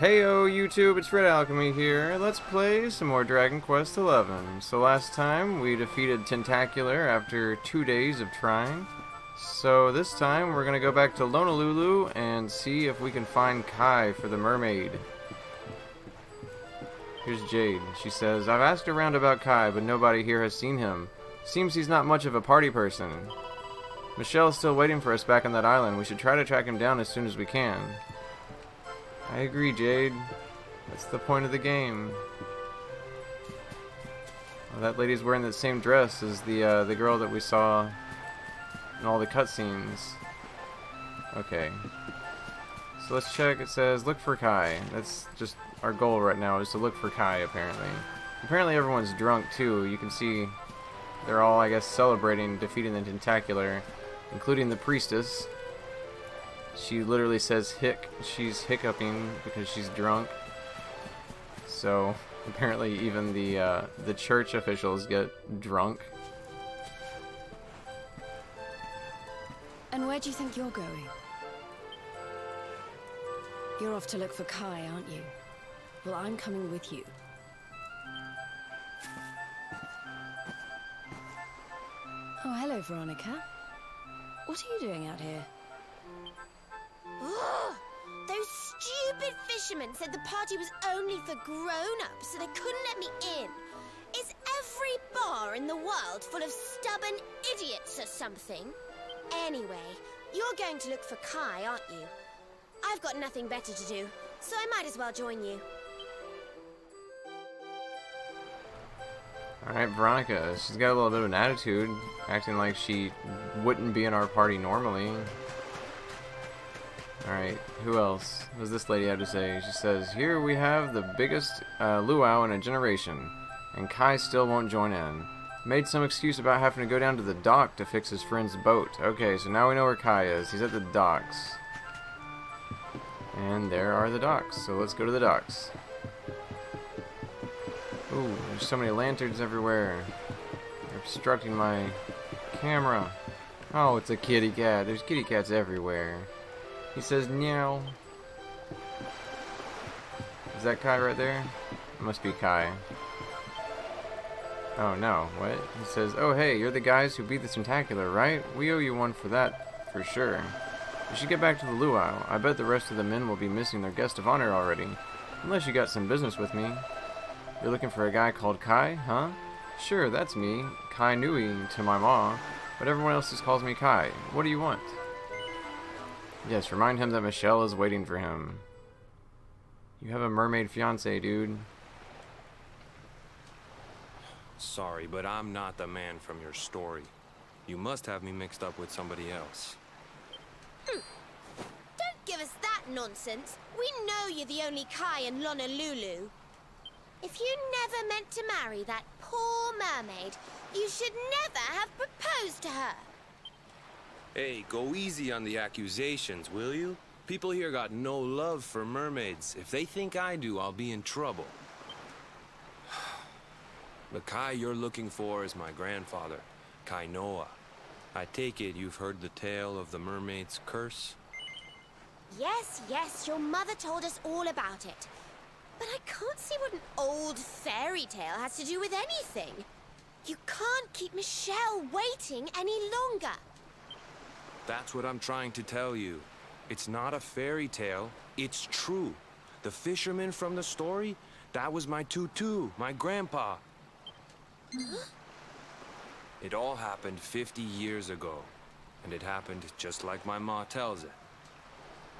Heyo YouTube, it's redalchemy here. Let's play some more Dragon Quest XI. So last time we defeated Tentacular after 2 days of trying. So this time we're gonna go back to Honolulu and see if we can find Kai for the mermaid. Here's Jade. She says, I've asked around about Kai, but nobody here has seen him. Seems he's not much of a party person. Michelle's still waiting for us back on that island. We should try to track him down as soon as we can. I agree, Jade. That's the point of the game. Well, that lady's wearing the same dress as the girl that we saw in all the cutscenes. Okay. So let's check. It says, look for Kai. That's just our goal right now, is to look for Kai, apparently. Apparently everyone's drunk, too. You can see they're all, I guess, celebrating defeating the Tentacular, including the priestess. She literally says hic. She's hiccuping because she's drunk. So apparently even the church officials get drunk. And where do you think you're going? You're off to look for Kai, aren't you? Well, I'm coming with you. Oh, hello, Veronica. What are you doing out here? Ugh! Those stupid fishermen said the party was only for grown-ups, so they couldn't let me in. Is every bar in the world full of stubborn idiots or something? Anyway, you're going to look for Kai, aren't you? I've got nothing better to do, so I might as well join you. Alright, Veronica. She's got a little bit of an attitude, acting like she wouldn't be in our party normally. Alright, who else? What does this lady have to say? She says, here we have the biggest luau in a generation, and Kai still won't join in. Made some excuse about having to go down to the dock to fix his friend's boat. Okay, so now we know where Kai is. He's at the docks. And there are the docks, so let's go to the docks. Ooh, there's so many lanterns everywhere. They're obstructing my camera. Oh, it's a kitty cat. There's kitty cats everywhere. He says, meow. Is that Kai right there? It must be Kai. Oh, no. What? He says, oh, hey, you're the guys who beat the Tentacular, right? We owe you one for that, for sure. You should get back to the luau. I bet the rest of the men will be missing their guest of honor already. Unless you got some business with me. You're looking for a guy called Kai, huh? Sure, that's me. Kai Nui to my ma. But everyone else just calls me Kai. What do you want? Yes, remind him that Michelle is waiting for him. You have a mermaid fiance, dude. Sorry, but I'm not the man from your story. You must have me mixed up with somebody else. Don't give us that nonsense. We know you're the only Kai in Honolulu. If you never meant to marry that poor mermaid, you should never have proposed to her. Hey, go easy on the accusations, will you? People here got no love for mermaids. If they think I do, I'll be in trouble. The Kai you're looking for is my grandfather, Kainoa. I take it you've heard the tale of the mermaid's curse? Yes, your mother told us all about it. But I can't see what an old fairy tale has to do with anything. You can't keep Michelle waiting any longer. That's what I'm trying to tell you. It's not a fairy tale, it's true. The fisherman from the story, that was my tutu, my grandpa. Huh? It all happened 50 years ago, and it happened just like my ma tells it.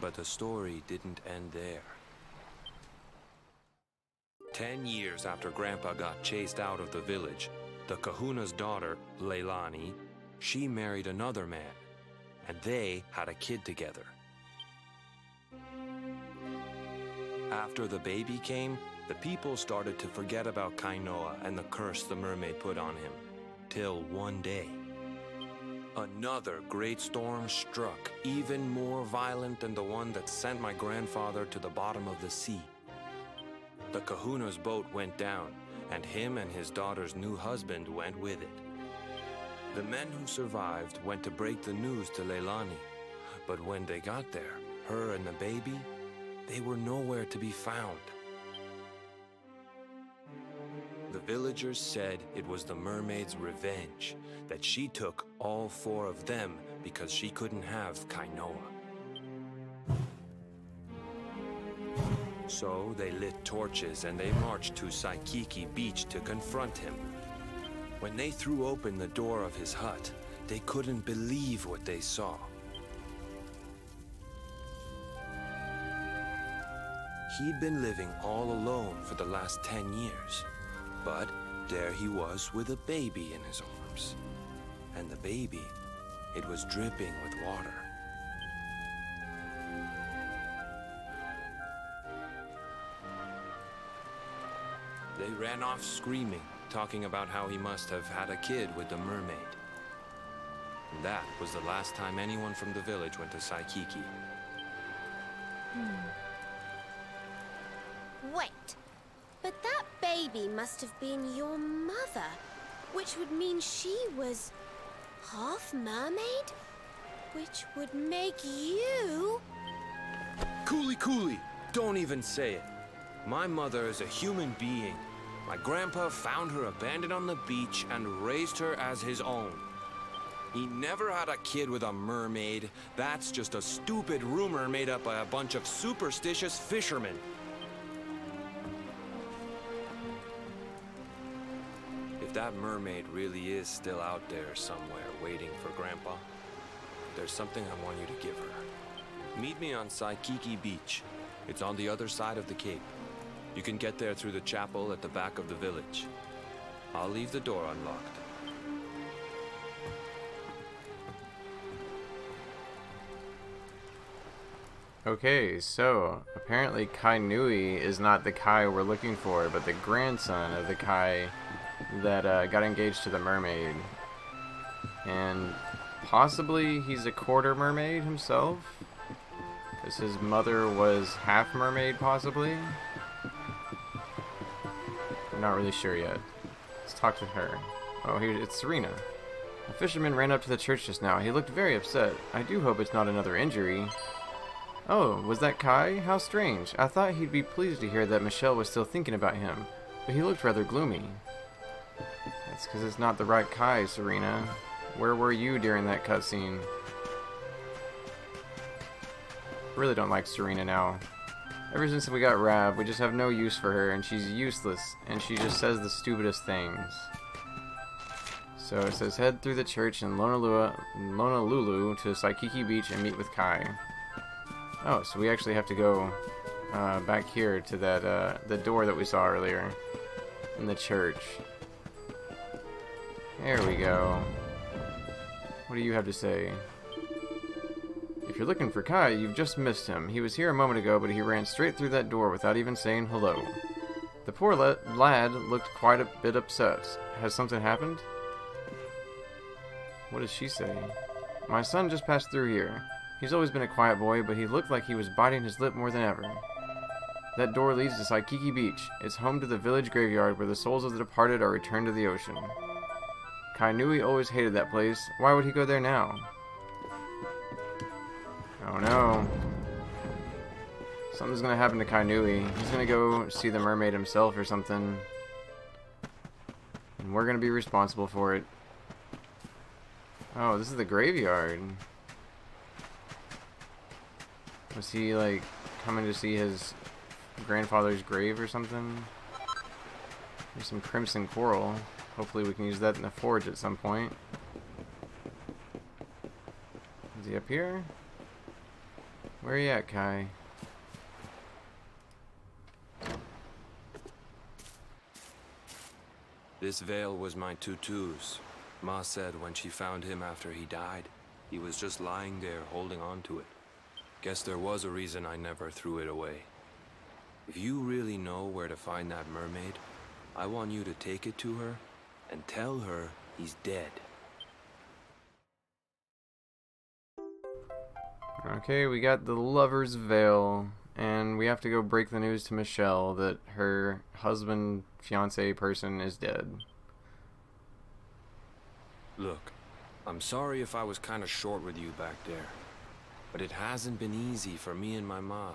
But the story didn't end there. 10 years after Grandpa got chased out of the village, the kahuna's daughter, Leilani, she married another man, and they had a kid together. After the baby came, the people started to forget about Kainoa and the curse the mermaid put on him. Till one day, another great storm struck, even more violent than the one that sent my grandfather to the bottom of the sea. The kahuna's boat went down, and him and his daughter's new husband went with it. The men who survived went to break the news to Leilani, but when they got there, her and the baby, they were nowhere to be found. The villagers said it was the mermaid's revenge, that she took all 4 of them because she couldn't have Kainoa. So they lit torches and they marched to Saikiki Beach to confront him. When they threw open the door of his hut, they couldn't believe what they saw. He'd been living all alone for the last 10 years. But there he was with a baby in his arms. And the baby, it was dripping with water. They ran off screaming, talking about how he must have had a kid with the mermaid. And that was the last time anyone from the village went to Saikiki. Wait, but that baby must have been your mother, which would mean she was half mermaid, which would make you... Cooley, don't even say it. My mother is a human being. My grandpa found her abandoned on the beach and raised her as his own. He never had a kid with a mermaid. That's just a stupid rumor made up by a bunch of superstitious fishermen. If that mermaid really is still out there somewhere waiting for Grandpa, there's something I want you to give her. Meet me on Saikiki Beach. It's on the other side of the cape. You can get there through the chapel at the back of the village. I'll leave the door unlocked. Okay, so apparently Kai Nui is not the Kai we're looking for, but the grandson of the Kai that got engaged to the mermaid. And possibly he's a quarter mermaid himself, because his mother was half mermaid, possibly. I'm not really sure yet. Let's talk to her. Oh, here, it's Serena. A fisherman ran up to the church just now. He looked very upset. I do hope it's not another injury. Oh, was that Kai? How strange. I thought he'd be pleased to hear that Michelle was still thinking about him, but he looked rather gloomy. That's because it's not the right Kai, Serena. Where were you during that cutscene? Really don't like Serena now. Ever since we got Rav, we just have no use for her, and she's useless, and she just says the stupidest things. So it says head through the church in Honolulu to Saikiki Beach and meet with Kai. Oh, so we actually have to go back here to that the door that we saw earlier in the church. There we go. What do you have to say? If you're looking for Kai, you've just missed him. He was here a moment ago, but he ran straight through that door without even saying hello. The poor lad looked quite a bit upset. Has something happened? What does she say? My son just passed through here. He's always been a quiet boy, but he looked like he was biting his lip more than ever. That door leads to Saikiki Beach. It's home to the village graveyard where the souls of the departed are returned to the ocean. Kai Nui always hated that place. Why would he go there now? Oh no. Something's gonna happen to Kai Nui. He's gonna go see the mermaid himself or something. And we're gonna be responsible for it. Oh, this is the graveyard. Was he, like, coming to see his grandfather's grave or something? There's some crimson coral. Hopefully we can use that in the forge at some point. Is he up here? Where are you at, Kai? This veil was my tutu's. Ma said when she found him after he died, he was just lying there holding on to it. Guess there was a reason I never threw it away. If you really know where to find that mermaid, I want you to take it to her and tell her he's dead. Okay, we got the lover's veil, and we have to go break the news to Michelle that her husband, fiance person is dead. Look, I'm sorry if I was kind of short with you back there, but it hasn't been easy for me and my ma.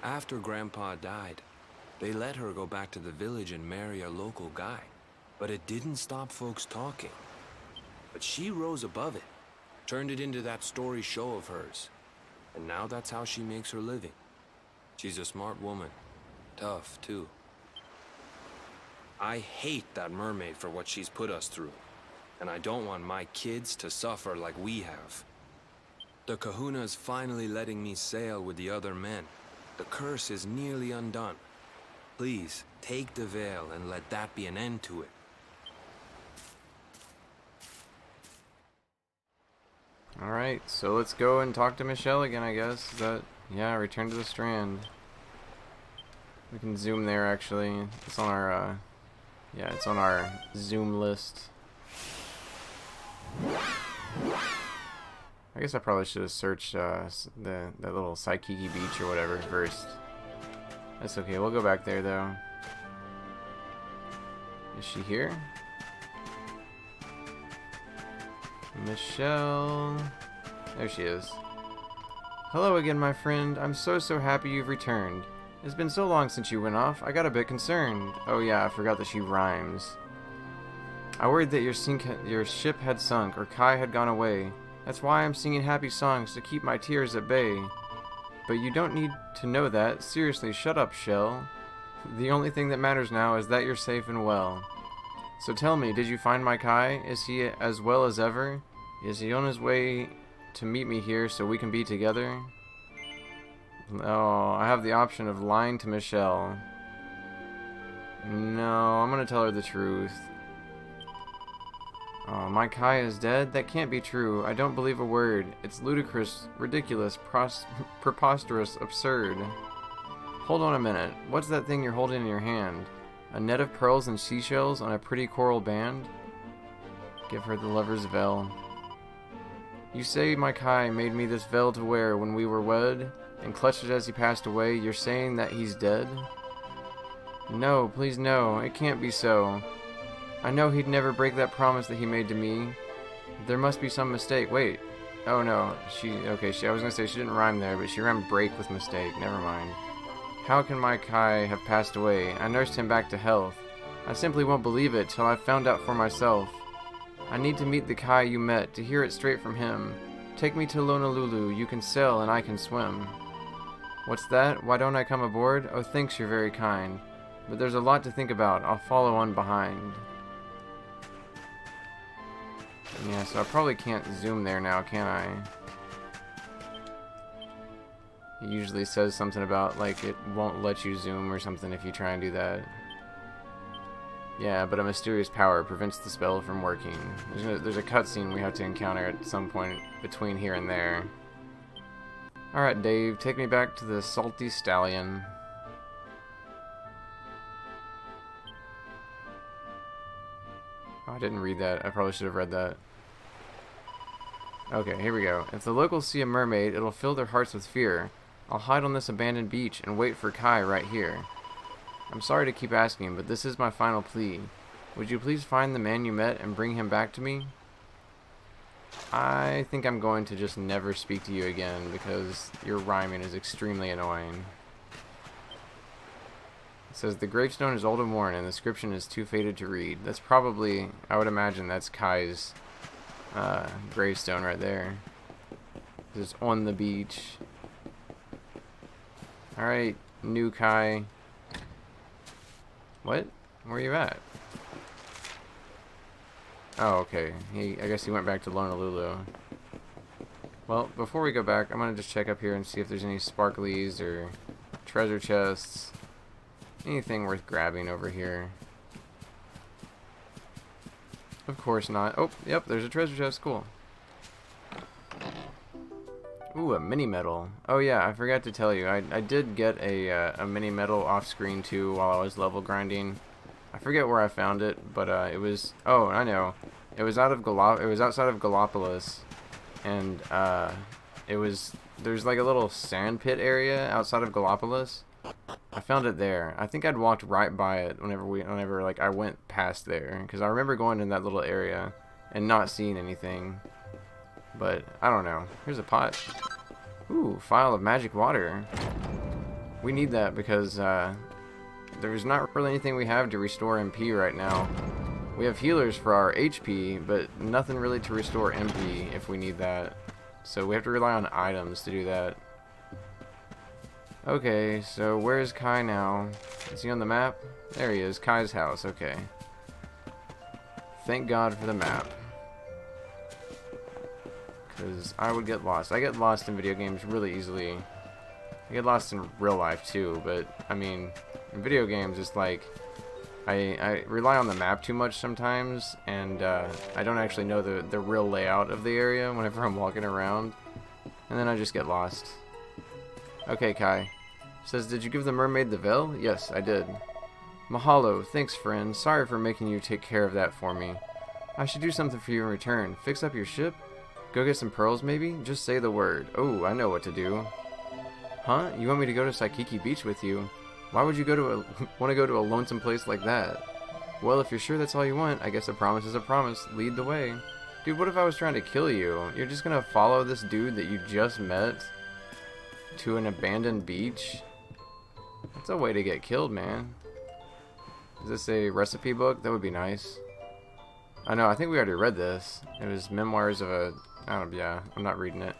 After Grandpa died, they let her go back to the village and marry a local guy. But it didn't stop folks talking. But she rose above it, turned it into that story show of hers. And now that's how she makes her living. She's a smart woman. Tough, too. I hate that mermaid for what she's put us through. And I don't want my kids to suffer like we have. The Kahuna's finally letting me sail with the other men. The curse is nearly undone. Please, take the veil and let that be an end to it. Alright, so let's go and talk to Michelle again, I guess. Is that... yeah, return to the Strand. We can zoom there, actually. It's on our, yeah, it's on our zoom list. I guess I probably should have searched that little Saikiki beach or whatever first. That's okay, we'll go back there, though. Is she here? Michelle... there she is. Hello again, my friend. I'm so happy you've returned. It's been so long since you went off, I got a bit concerned. Oh yeah, I forgot that she rhymes. I worried that your ship had sunk, or Kai had gone away. That's why I'm singing happy songs, to keep my tears at bay. But you don't need to know that. Seriously, shut up, Shell. The only thing that matters now is that you're safe and well. So tell me, did you find my Kai? Is he as well as ever? Is he on his way to meet me here so we can be together? Oh, I have the option of lying to Michelle. No, I'm gonna tell her the truth. Oh, my Kai is dead? That can't be true. I don't believe a word. It's ludicrous, ridiculous, preposterous, absurd. Hold on a minute. What's that thing you're holding in your hand? A net of pearls and seashells on a pretty coral band? Give her the lover's veil. You say my Kai made me this veil to wear when we were wed, and clutched it as he passed away. You're saying that he's dead? No, please no. It can't be so. I know he'd never break that promise that he made to me. There must be some mistake. Wait. Oh no. Okay, I was gonna say she didn't rhyme there, but she rhymed break with mistake. Never mind. How can my Kai have passed away? I nursed him back to health. I simply won't believe it till I've found out for myself. I need to meet the Kai you met, to hear it straight from him. Take me to Honolulu. You can sail and I can swim. What's that? Why don't I come aboard? Oh, thanks, you're very kind. But there's a lot to think about. I'll follow on behind. Yeah, so I probably can't zoom there now, can I? He usually says something about, like, it won't let you zoom or something if you try and do that. Yeah, but a mysterious power prevents the spell from working. There's a cutscene we have to encounter at some point between here and there. Alright, Dave, take me back to the Salty Stallion. Oh, I didn't read that. I probably should have read that. Okay, here we go. If the locals see a mermaid, it'll fill their hearts with fear. I'll hide on this abandoned beach and wait for Kai right here. I'm sorry to keep asking, but this is my final plea. Would you please find the man you met and bring him back to me? I think I'm going to just never speak to you again because your rhyming is extremely annoying. It says the gravestone is old and worn and the inscription is too faded to read. That's probably, I would imagine that's Kai's gravestone right there. It's on the beach. Alright, new Kai. What? Where are you at? Oh, okay. I guess he went back to Honolulu. Well, before we go back, I'm gonna just check up here and see if there's any sparklies or treasure chests. Anything worth grabbing over here. Of course not. Oh, yep, there's a treasure chest. Cool. Ooh, a mini medal. Oh yeah, I forgot to tell you. I did get a mini medal off screen too while I was level grinding. I forget where I found it, but it was. Oh, I know. It was outside of Gallipolis, and there's like a little sand pit area outside of Gallipolis. I found it there. I think I'd walked right by it whenever like I went past there, because I remember going in that little area and not seeing anything. But I don't know. Here's a pot. Ooh, phial of magic water. We need that because there's not really anything we have to restore MP right now. We have healers for our HP, but nothing really to restore MP if we need that. So we have to rely on items to do that. Okay, so where's Kai now? Is he on the map? There he is, Kai's house, okay. Thank God for the map. Because I would get lost. I get lost in video games really easily. I get lost in real life too, but I mean, in video games it's like I rely on the map too much sometimes, and I don't actually know the real layout of the area whenever I'm walking around, and then I just get lost. Okay, Kai. Says, did you give the mermaid the veil? Yes, I did. Mahalo, thanks friend. Sorry for making you take care of that for me. I should do something for you in return. Fix up your ship? Go get some pearls maybe? Just say the word. Oh, I know what to do. Huh? You want me to go to Saikiki Beach with you? Why would you want to go to a lonesome place like that? Well, if you're sure that's all you want, I guess a promise is a promise. Lead the way. Dude, what if I was trying to kill you? You're just gonna follow this dude that you just met to an abandoned beach? That's a way to get killed, man. Is this a recipe book? That would be nice. I know, I think we already read this. It was Memoirs of a... I don't know, yeah, I'm not reading it.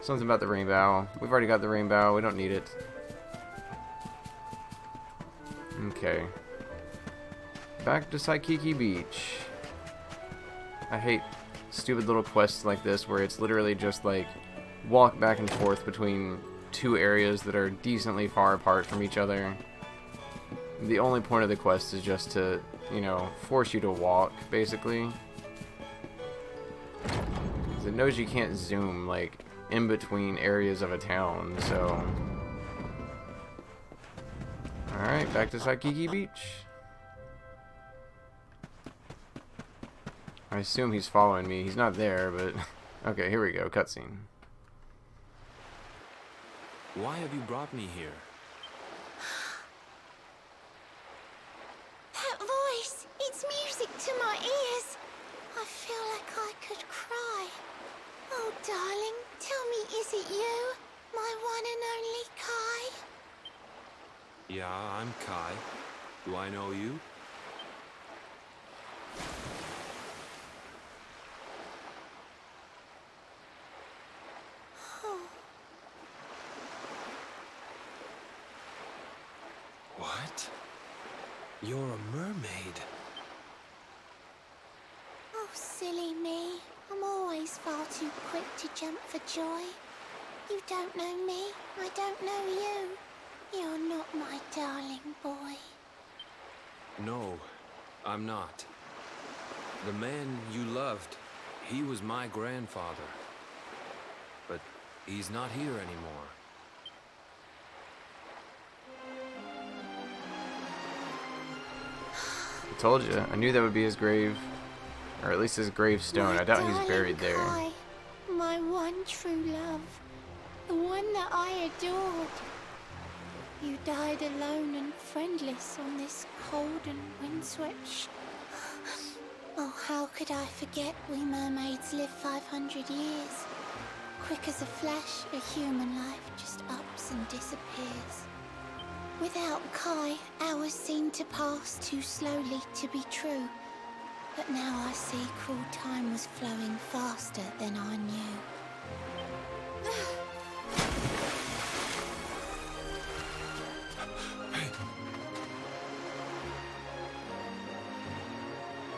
Something about the rainbow. We've already got the rainbow. We don't need it. Okay. Back to Saikiki Beach. I hate stupid little quests like this where it's literally just like walk back and forth between two areas that are decently far apart from each other. The only point of the quest is just to, you know, force you to walk, basically. 'Cause it knows you can't zoom, like, in between areas of a town, so... Alright, back to Saikiki Beach. I assume he's following me. He's not there, but... Okay, here we go, cutscene. Why have you brought me here? That voice! It's music to my ears! I feel like I could cry. Oh, darling, tell me, is it you? My one and only Kai? Yeah, I'm Kai. Do I know you? What? You're a mermaid. Oh, silly me. I'm always far too quick to jump for joy. You don't know me. I don't know you. You're not my darling boy. No, I'm not. The man you loved, he was my grandfather. But he's not here anymore. I told you. I knew that would be his grave. Or at least his gravestone. I doubt he's buried there. Kai, my one true love. The one that I adored. You died alone and friendless on this cold and windswept Oh, how could I forget we mermaids live 500 years? Quick as a flash, a human life just ups and disappears. Without Kai, hours seem to pass too slowly to be true. But now I see cruel time was flowing faster than I knew.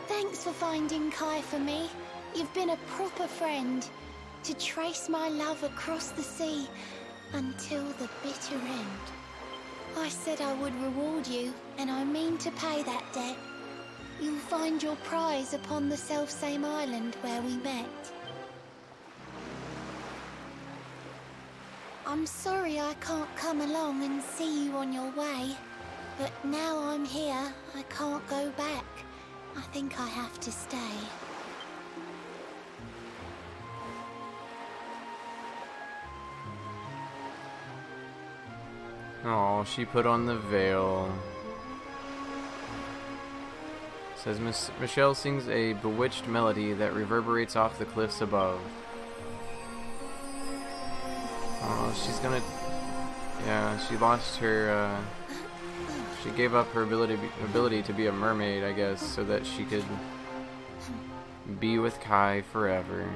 Thanks for finding Kai for me. You've been a proper friend. To trace my love across the sea until the bitter end. I said I would reward you, and I mean to pay that debt. You'll find your prize upon the selfsame island where we met. I'm sorry I can't come along and see you on your way, but now I'm here, I can't go back. I think I have to stay. Oh, she put on the veil. Says Michelle sings a bewitched melody that reverberates off the cliffs above. Oh, she's gonna Yeah, she lost her, she gave up her ability to be a mermaid, I guess, so that she could be with Kai forever.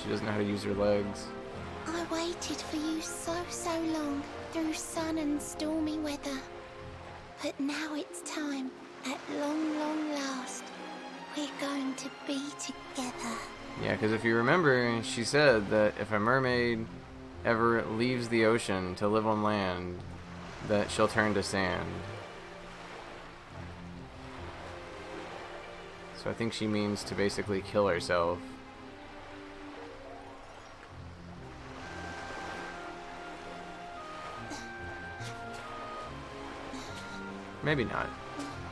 She doesn't know how to use her legs. I waited for you so long, through sun and stormy weather. But now it's time, at long last, we're going to be together. Yeah, because if you remember, she said that if a mermaid ever leaves the ocean to live on land, that she'll turn to sand. So I think she means to basically kill herself. Maybe not.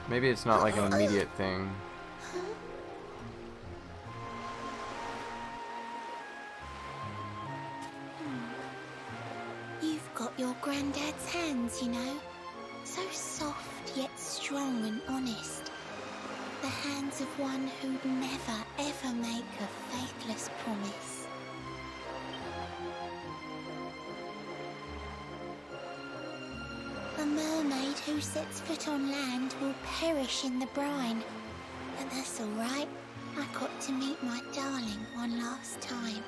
Maybe it's not like an immediate thing. You've got your granddad's hands, you know. So soft yet strong and honest. The hands of one who'd never ever make a faithless promise. A mermaid who sets foot on land will perish in the brine. But that's all right. I got to meet my darling one last time.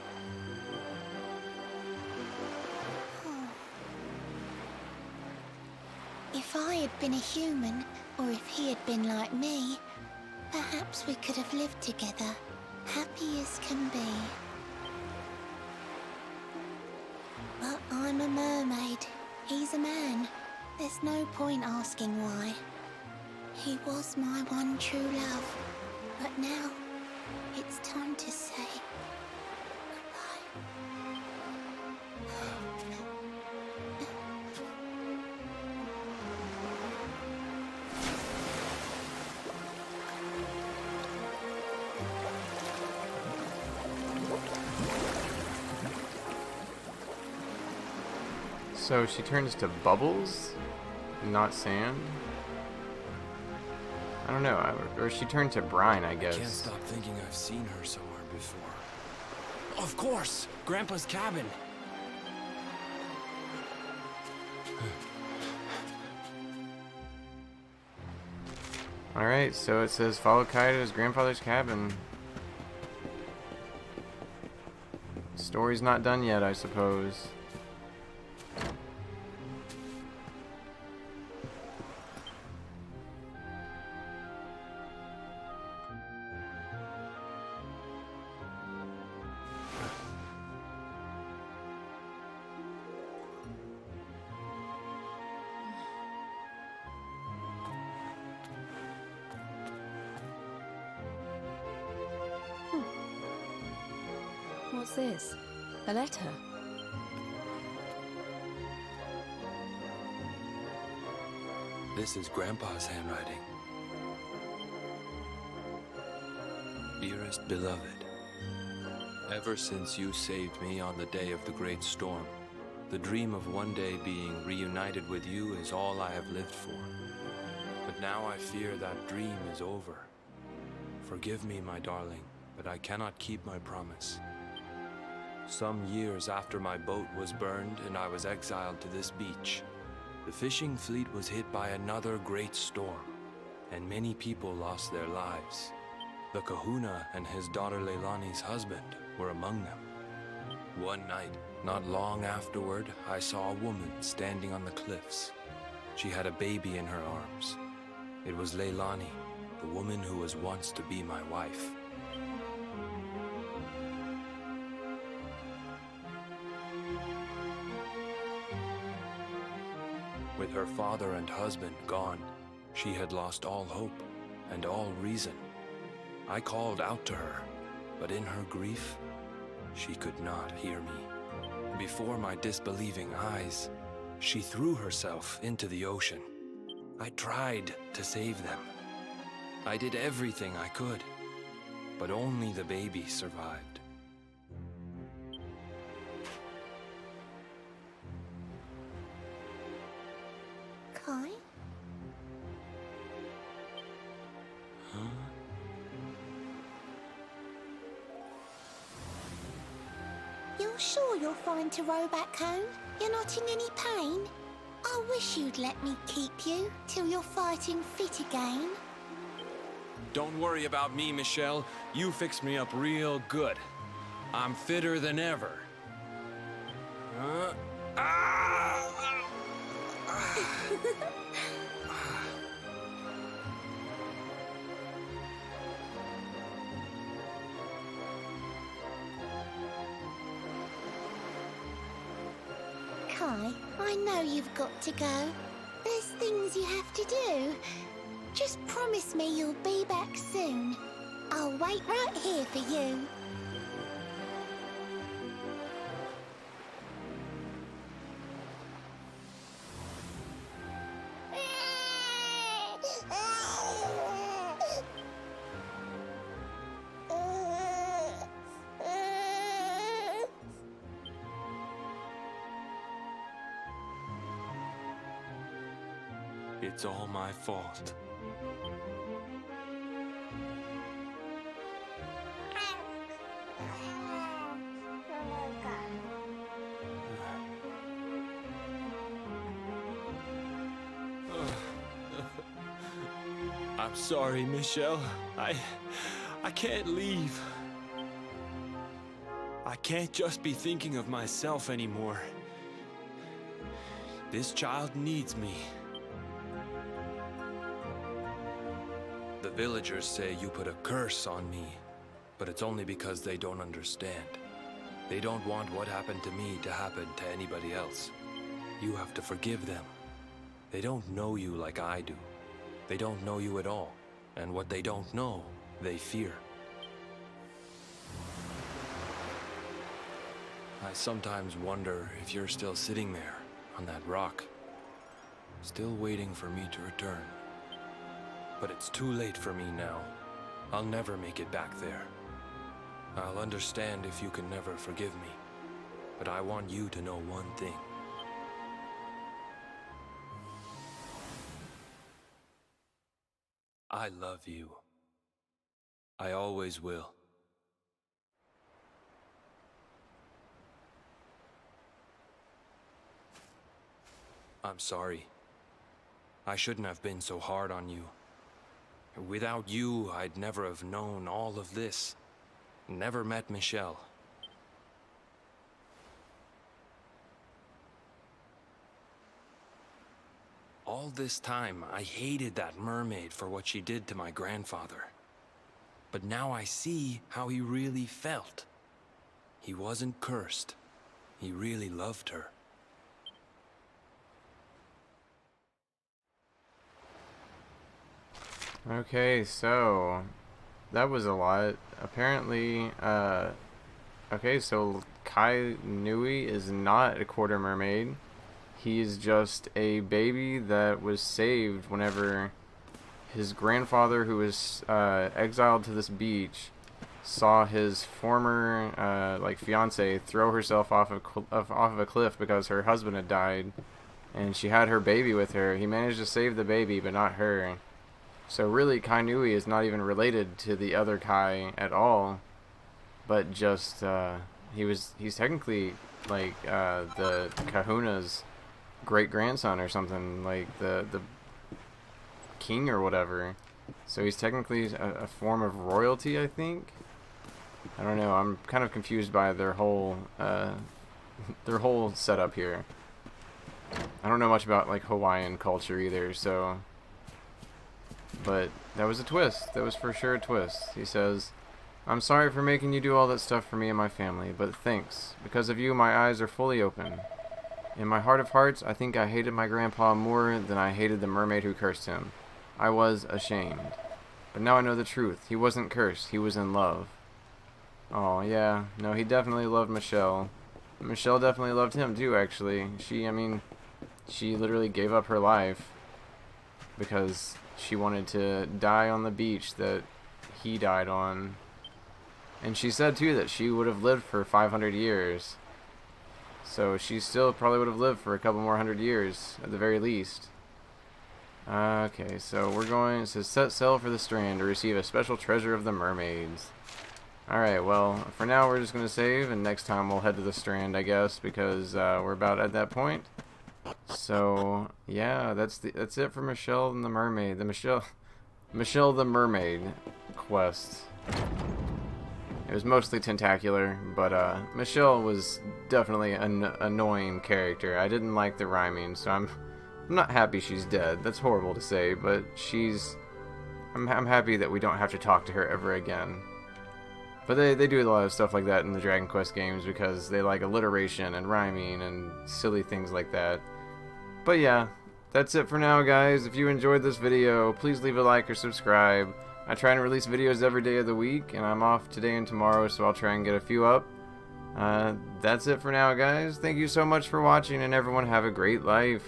If I had been a human, or if he had been like me, perhaps we could have lived together, happy as can be. But I'm a mermaid. He's a man. There's no point asking why. He was my one true love, but now it's time to say goodbye. So she turns to bubbles, not sand? I don't know, or she turned to brine, I guess. I can't stop thinking I've seen her somewhere before. Of course! Grandpa's cabin! Alright, so it says follow Kai to his grandfather's cabin. Story's not done yet, I suppose. What's this? A letter? This is Grandpa's handwriting. Dearest beloved, ever since you saved me on the day of the great storm, the dream of one day being reunited with you is all I have lived for. But now I fear that dream is over. Forgive me, my darling, but I cannot keep my promise. Some years after my boat was burned and I was exiled to this beach, the fishing fleet was hit by another great storm, and many people lost their lives. The kahuna and his daughter Leilani's husband were among them. One night, not long afterward, I saw a woman standing on the cliffs. She had a baby in her arms. It was Leilani, the woman who was once to be my wife. With her father and husband gone, she had lost all hope and all reason. I called out to her, but in her grief, she could not hear me. Before my disbelieving eyes, she threw herself into the ocean. I tried to save them. I did everything I could, but only the baby survived. Kai? Huh? You're You're sure you're fine to row back home? You're not in any pain? I wish you'd let me keep you till you're fighting fit again. Don't worry about me, Michelle. You fixed me up real good. I'm fitter than ever. Kai, I know you've got to go. There's things you have to do. Just promise me you'll be back soon. I'll wait right here for you. It's all my fault. I'm sorry, Michelle. I can't leave. I can't just be thinking of myself anymore. This child needs me. The villagers say you put a curse on me, but it's only because they don't understand. They don't want what happened to me to happen to anybody else. You have to forgive them. They don't know you like I do. They don't know you at all, and what they don't know, they fear. I sometimes wonder if you're still sitting there on that rock, still waiting for me to return. But it's too late for me now. I'll never make it back there. I'll understand if you can never forgive me, but I want you to know one thing. I love you. I always will. I'm sorry. I shouldn't have been so hard on you. Without you, I'd never have known all of this. Never met Michelle. All this time, I hated that mermaid for what she did to my grandfather. But now I see how he really felt. He wasn't cursed. He really loved her. Okay, so that was a lot. Apparently, okay, so Kai Nui is not a quarter mermaid. He's just a baby that was saved whenever his grandfather, who was exiled to this beach, saw his former like fiance throw herself off of a cliff because her husband had died, and she had her baby with her. He managed to save the baby, but not her. So really, Kai Nui is not even related to the other Kai at all, but just he's technically like the Kahuna's great-grandson or something, like the king or whatever. So he's technically a form of royalty, I think. I don't know. I'm kind of confused by their whole setup here. I don't know much about like Hawaiian culture either, so. But that was a twist. That was for sure a twist. He says, "I'm sorry for making you do all that stuff for me and my family, but thanks. Because of you, my eyes are fully open. In my heart of hearts, I think I hated my grandpa more than I hated the mermaid who cursed him. I was ashamed. But now I know the truth. He wasn't cursed. He was in love." Oh, yeah. No, he definitely loved Michelle. Michelle definitely loved him, too, actually. She literally gave up her life because she wanted to die on the beach that he died on. And she said, too, that she would have lived for 500 years. So she still probably would have lived for a couple more 100 years, at the very least. Okay, so we're going to set sail for the strand to receive a special treasure of the mermaids. Alright, well, for now we're just going to save, and next time we'll head to the Strand, I guess, because we're about at that point. So, yeah, that's it for Michelle and the Mermaid. The Michelle the Mermaid quest. It was mostly tentacular, but Michelle was definitely an annoying character. I didn't like the rhyming, so I'm not happy she's dead. That's horrible to say, but I'm happy that we don't have to talk to her ever again. But they do a lot of stuff like that in the Dragon Quest games because they like alliteration and rhyming and silly things like that. But yeah, that's it for now, guys. If you enjoyed this video, please leave a like or subscribe. I try and release videos every day of the week, and I'm off today and tomorrow, so I'll try and get a few up. That's it for now, guys. Thank you so much for watching, and everyone have a great life.